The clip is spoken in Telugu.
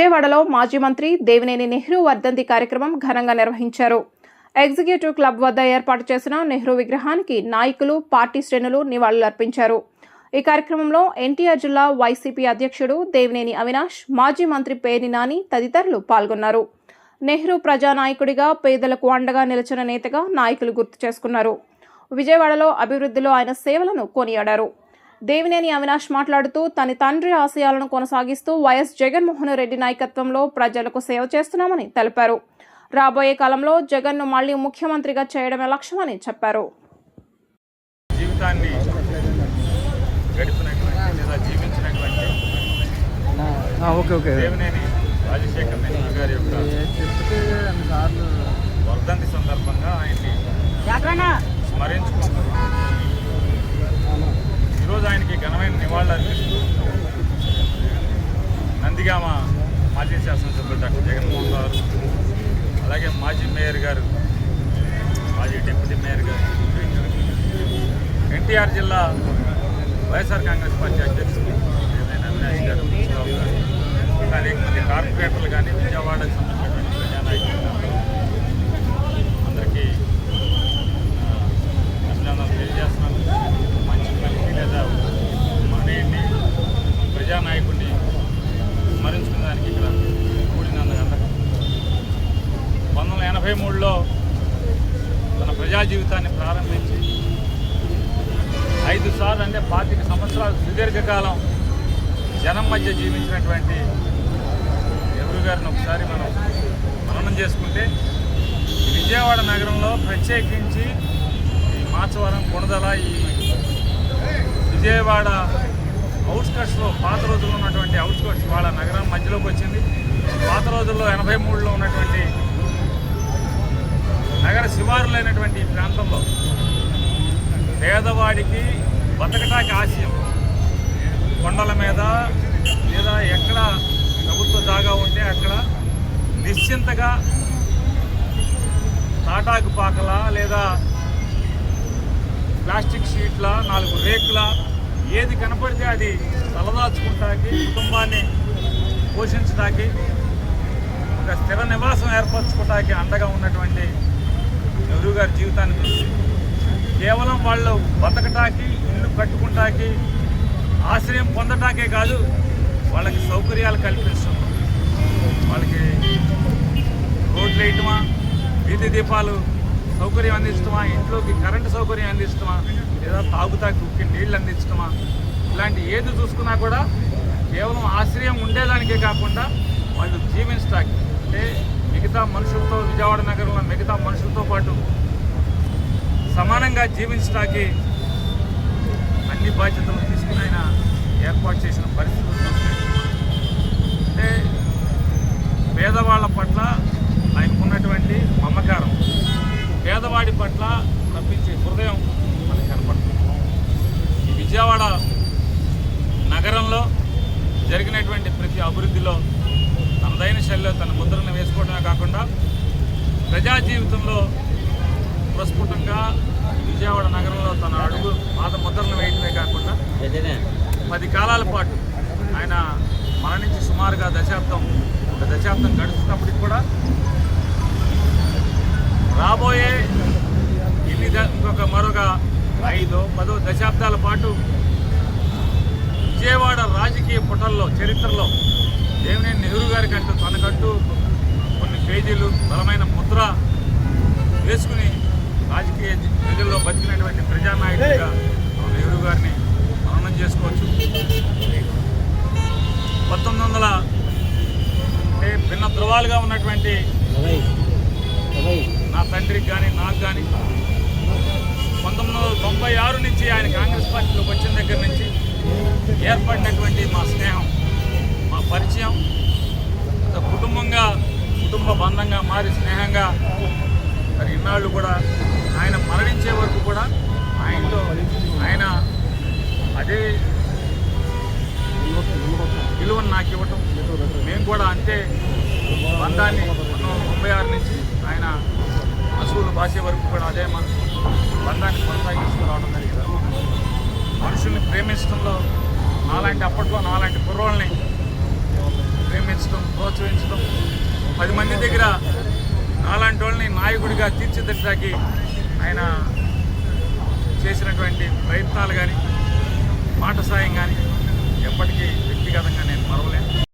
విజయవాడలో మాజీ మంత్రి దేవినేని నెహ్రూ వర్ధంతి కార్యక్రమం ఘనంగా నిర్వహించారు. ఎగ్జిక్యూటివ్ క్లబ్ వద్ద ఏర్పాటు చేసిన నెహ్రూ విగ్రహానికి నాయకులు, పార్టీ శ్రేణులు నివాళులర్పించారు. ఈ కార్యక్రమంలో ఎన్టీఆర్ జిల్లా వైసీపీ అధ్యక్షుడు దేవినేని అవినాష్, మాజీ మంత్రి పేర్ని నాని తదితరులు పాల్గొన్నారు. నెహ్రూ ప్రజానాయకుడిగా, పేదలకు అండగా నిలిచిన నేతగా నాయకులు గుర్తు చేసుకున్నారు. విజయవాడలో అభివృద్ధిలో ఆయన సేవలను కొనియాడారు. దేవినేని అవినాష్ మాట్లాడుతూ తన తండ్రి ఆశయాలను కొనసాగిస్తూ వైఎస్ జగన్మోహన్ రెడ్డి నాయకత్వంలో ప్రజలకు సేవ చేస్తున్నామని తెలిపారు. రాబోయే కాలంలో జగన్ను మళ్లీ ముఖ్యమంత్రిగా చేయడమే లక్ష్యమని చెప్పారు. జీవితాన్ని గడిపినటువంటి లేదా జీవించినటువంటి దేవినేని రాజశేఖర్ నెహ్రూ గారి యొక్క వర్ధంతి సందర్భంగా ఆయన్ని స్మరించుకుంటూ ఈరోజు ఆయనకి ఘనమైన నివాళులు అర్పిస్తూ నందిగామ మాజీ శాసనసభ్యులు డాక్టర్ జగన్మోహన్ రావు, అలాగే మాజీ మేయర్ గారు, మాజీ డిప్యూటీ మేయర్ గారు, ఎన్టీఆర్ జిల్లా వైఎస్ఆర్ కాంగ్రెస్ పార్టీ అధ్యక్షులు అవినాష్ గారు, అనేక మంది కార్పొరేటర్లు కానీ, విజయవాడకు సంబంధించినటువంటి ప్రజానాయకులు అందరికీ అభినందనలు తెలియజేస్తున్నాను. మంచి మనిషి లేదా మనీయుడిని, ప్రజానాయకుడిని స్మరించుకునే దానికి ఇక్కడ కూడినందుకు 1983లో తన ప్రజా జీవితాన్ని ప్రారంభించి 5 సార్లు అంటే 25 సంవత్సరాలు సుదీర్ఘకాలం జనం మధ్య జీవించినటువంటి నెహ్రూ గారిని ఒకసారి మనం మననం చేసుకుంటే విజయవాడ నగరంలో ప్రత్యేకించి ఈ మాచవరం, కొణదల, ఈ విజయవాడ అవుట్స్కట్స్లో పాత రోజుల్లో ఉన్నటువంటి అవుట్స్కట్స్ వాళ్ళ నగరం మధ్యలోకి వచ్చింది. పాత రోజుల్లో 83లో ఉన్నటువంటి నగర శివారులైనటువంటి ఈ ప్రాంతంలో పేదవాడికి బతకటానికి ఆశయం కొండల మీద లేదా ఎక్కడ ప్రభుత్వ జాగా ఉంటే అక్కడ నిశ్చింతగా తాటాకు పాకల లేదా ప్లాస్టిక్ షీట్ల, 4 రేకుల ఏది కనపడితే అది తలదాచుకుంటాకి, కుటుంబాన్ని పోషించడానికి, ఒక స్థిర నివాసం ఏర్పరచుకోవడానికి అండగా ఉన్నటువంటి నెహ్రూ గారి జీవితాన్ని చూసి కేవలం వాళ్ళు బతకటానికి, ఇల్లు కట్టుకుంటాకి, ఆశ్రయం పొందటాకే కాదు, వాళ్ళకి సౌకర్యాలు కల్పించడం, వాళ్ళకి రోడ్లు వేయటమా, వీధి దీపాలు సౌకర్యం అందించడమా, ఇంట్లోకి కరెంటు సౌకర్యం అందించడమా, లేదా తాగుతాకి ఉక్కి నీళ్ళు అందించడమా, ఇలాంటి ఏది చూసుకున్నా కూడా కేవలం ఆశ్రయం ఉండేదానికే కాకుండా వాళ్ళు జీవించడానికి, అంటే మిగతా మనుషులతో, విజయవాడ నగరంలో మిగతా మనుషులతో పాటు సమానంగా జీవించడానికి అన్ని బాధ్యతలు తీసుకుని ఆయన ఏర్పాటు చేసిన పరిస్థితులు చూస్తే, అంటే పేదవాళ్ళ పట్ల ఆయనకున్నటువంటి మమకారం, పేదవాడి పట్ల తప్పించే హృదయం మనకు కనపడుతుంది. ఈ విజయవాడ నగరంలో జరిగినటువంటి ప్రతి అభివృద్ధిలో తనదైన శైలిలో తన ముద్రను వేసుకోవడమే కాకుండా ప్రజా జీవితంలో ప్రస్ఫుటంగా విజయవాడ నగరంలో తన అడుగు పాత ముద్రను వేయటమే కాకుండా 10 కాలాల పాటు ఆయన మరణించి సుమారుగా దశాబ్దం గడుస్తున్నప్పటికి కూడా రాబోయే మరొక 5-10 దశాబ్దాల పాటు విజయవాడ రాజకీయ పుటల్లో, చరిత్రలో దేవినేని నెహ్రూ గారికి అంటూ తనకంటూ కొన్ని పేజీలు బలమైన ముద్ర వేసుకుని రాజకీయ ప్రజల్లో బతికినటువంటి ప్రజానాయకుడిగా నెహ్రూ గారిని మననం చేసుకోవచ్చు. 1900 అంటే భిన్న ధృవాలుగా ఉన్నటువంటి నా తండ్రికి కానీ నాకు కానీ 1996 నుంచి ఆయన కాంగ్రెస్ పార్టీలోకి వచ్చిన దగ్గర నుంచి ఏర్పడినటువంటి మా స్నేహం, మా పరిచయం కుటుంబ బంధంగా మారి స్నేహంగా మరి ఇన్నాళ్ళు కూడా ఆయన మరణించే వరకు కూడా ఆయన అదే విలువను నాకు ఇవ్వటం, మేము కూడా అంతే బంధాన్ని 1996 నుంచి ఆయన అసూలు భాష వరకు కూడా అదే మన బంధాన్ని కొనసాగిస్తూ రావడం జరిగింది. మనుషుల్ని ప్రేమించడంలో అప్పట్లో నాలాంటి కుర్రోళ్ళని ప్రేమించడం, ప్రోత్సహించడం, 10 మంది దగ్గర నాలాంటి వాళ్ళని నాయకుడిగా తీర్చిదిద్దడానికి ఆయన చేసినటువంటి ప్రయత్నాలు కానీ మాట సాయం కానీ ఎప్పటికీ వ్యక్తిగతంగా నేను మరవలేను.